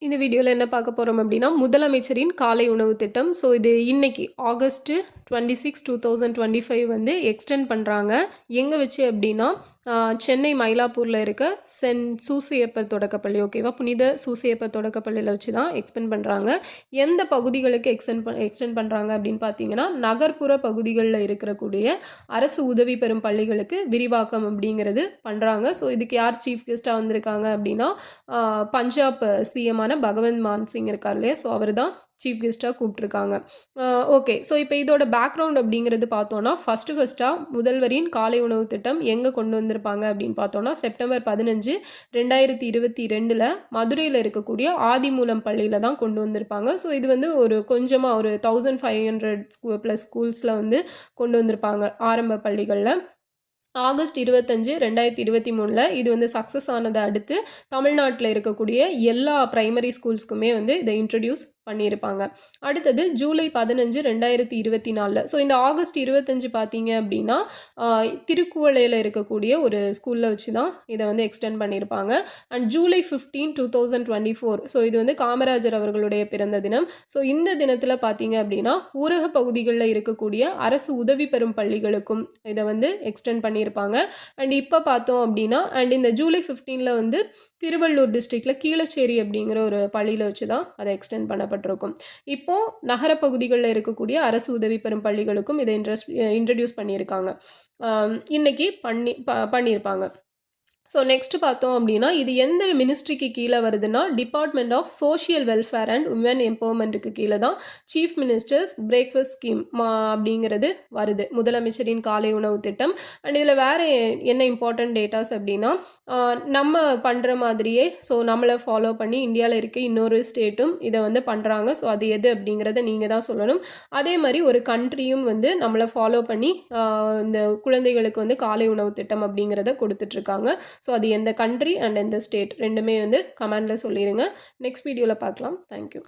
இந்த வீடியோவில் என்ன பார்க்க போகிறோம் அப்படின்னா முதலமைச்சரின் காலை உணவு திட்டம். ஸோ இது இன்னைக்கு ஆகஸ்ட் 26, 2025 வந்து எக்ஸ்டெண்ட் பண்ணுறாங்க. எங்கே வச்சு அப்படின்னா சென்னை மயிலாப்பூரில் இருக்க சென்ட் சூசையப்பர் தொடக்கப்பள்ளி, ஓகேவா, புனித சூசையப்பர் தொடக்கப்பள்ளியில் வச்சு தான் எக்ஸ்பெண்ட் பண்ணுறாங்க. எந்த பகுதிகளுக்கு எக்ஸ்டெண்ட் பண்ணுறாங்க அப்படின்னு பார்த்தீங்கன்னா நகர்ப்புற பகுதிகளில் இருக்கக்கூடிய அரசு உதவி பெறும் பள்ளிகளுக்கு விரிவாக்கம் அப்படிங்கிறது பண்ணுறாங்க. ஸோ இதுக்கு யார் சீஃப் கெஸ்ட்டாக வந்திருக்காங்க அப்படின்னா பஞ்சாப் சிஎம்மான பகவந்த் மான் சிங் இருக்கார் இல்லையா, ஸோ அவர் தான் சீஃப் கெஸ்ட்டாக கூப்பிட்ருக்காங்க. ஓகே, ஸோ இப்போ இதோட பேக்ரவுண்ட் அப்படிங்கிறது பார்த்தோன்னா ஃபஸ்ட்டாக முதல்வரின் காலை உணவு திட்டம் எங்கே கொண்டு வந்திருப்பாங்க அப்படின்னு பார்த்தோன்னா செப்டம்பர் 15, 2022 மதுரையில் இருக்கக்கூடிய ஆதிமூலம் பள்ளியில் தான் கொண்டு வந்திருப்பாங்க. ஸோ இது வந்து ஒரு கொஞ்சமாக ஒரு 1500 ப்ளஸ் ஸ்கூல்ஸில் வந்து கொண்டு வந்திருப்பாங்க ஆரம்ப பள்ளிகளில். ஆகஸ்ட் 25, 2023 இது வந்து சக்ஸஸ் ஆனதை அடுத்து தமிழ்நாட்டில் இருக்கக்கூடிய எல்லா ப்ரைமரி ஸ்கூல்ஸ்க்குமே வந்து இதை இன்ட்ரடியூஸ் பண்ணியிருப்பாங்க. அடுத்தது ஜூலை 15, 2024. ஸோ இந்த ஆகஸ்ட் 25 பார்த்தீங்க அப்படின்னா திருக்குவளையில் இருக்கக்கூடிய ஒரு ஸ்கூலில் வச்சு தான் இதை வந்து எக்ஸ்டெண்ட் பண்ணியிருப்பாங்க. அண்ட் ஜூலை 15, 2024, ஸோ இது வந்து காமராஜர் அவர்களுடைய பிறந்த தினம். ஸோ இந்த தினத்தில் பார்த்தீங்க அப்படின்னா ஊரக பகுதிகளில் இருக்கக்கூடிய அரசு உதவி பெறும் பள்ளிகளுக்கும் இதை வந்து எக்ஸ்டெண்ட் பண்ணியிருப்பாங்க. அண்ட் இப்போ பார்த்தோம் அப்படின்னா இந்த ஜூலை 15 வந்து திருவள்ளூர் டிஸ்ட்ரிக்டில் கீழச்சேரி அப்படிங்கிற ஒரு பள்ளியில் வச்சு தான் அதை எக்ஸ்டெண்ட் பண்ணப்பட்டிருக்கும். இப்போது நகரப்பகுதிகளில் இருக்கக்கூடிய அரசு உதவி பெறும் பள்ளிகளுக்கும் இதை இன்ட்ரடியூஸ் பண்ணியிருக்காங்க. இன்னைக்கு பண்ணியிருப்பாங்க. ஸோ நெக்ஸ்ட்டு பார்த்தோம் அப்படின்னா இது எந்த மினிஸ்ட்ரிக்கு கீழே வருதுன்னா department of social welfare and women எம்பவர்மெண்ட்டுக்கு கீழே தான் சீஃப் மினிஸ்டர்ஸ் பிரேக்ஃபாஸ்ட் ஸ்கீம் அப்படிங்கிறது வருது, முதலமைச்சரின் காலை உணவு திட்டம். அண்ட் இதில் வேறு என்ன இம்பார்ட்டன்ட் டேட்டாஸ் அப்படின்னா நம்ம பண்ணுற மாதிரியே ஸோ நம்மளை ஃபாலோ பண்ணி இந்தியாவில் இருக்க இன்னொரு ஸ்டேட்டும் இதை வந்து பண்ணுறாங்க. ஸோ அது எது அப்படிங்கிறத நீங்கள் தான் சொல்லணும். அதே மாதிரி ஒரு கண்ட்ரியும் வந்து நம்மளை ஃபாலோ பண்ணி இந்த குழந்தைகளுக்கு வந்து காலை உணவு திட்டம் அப்படிங்கிறத கொடுத்துட்ருக்காங்க. ஸோ அது எந்த கண்ட்ரி அண்ட் எந்த ஸ்டேட் ரெண்டுமே வந்து கமெண்டில் சொல்லிடுங்க. நெக்ஸ்ட் வீடியோவில் பார்க்கலாம். தேங்க்யூ.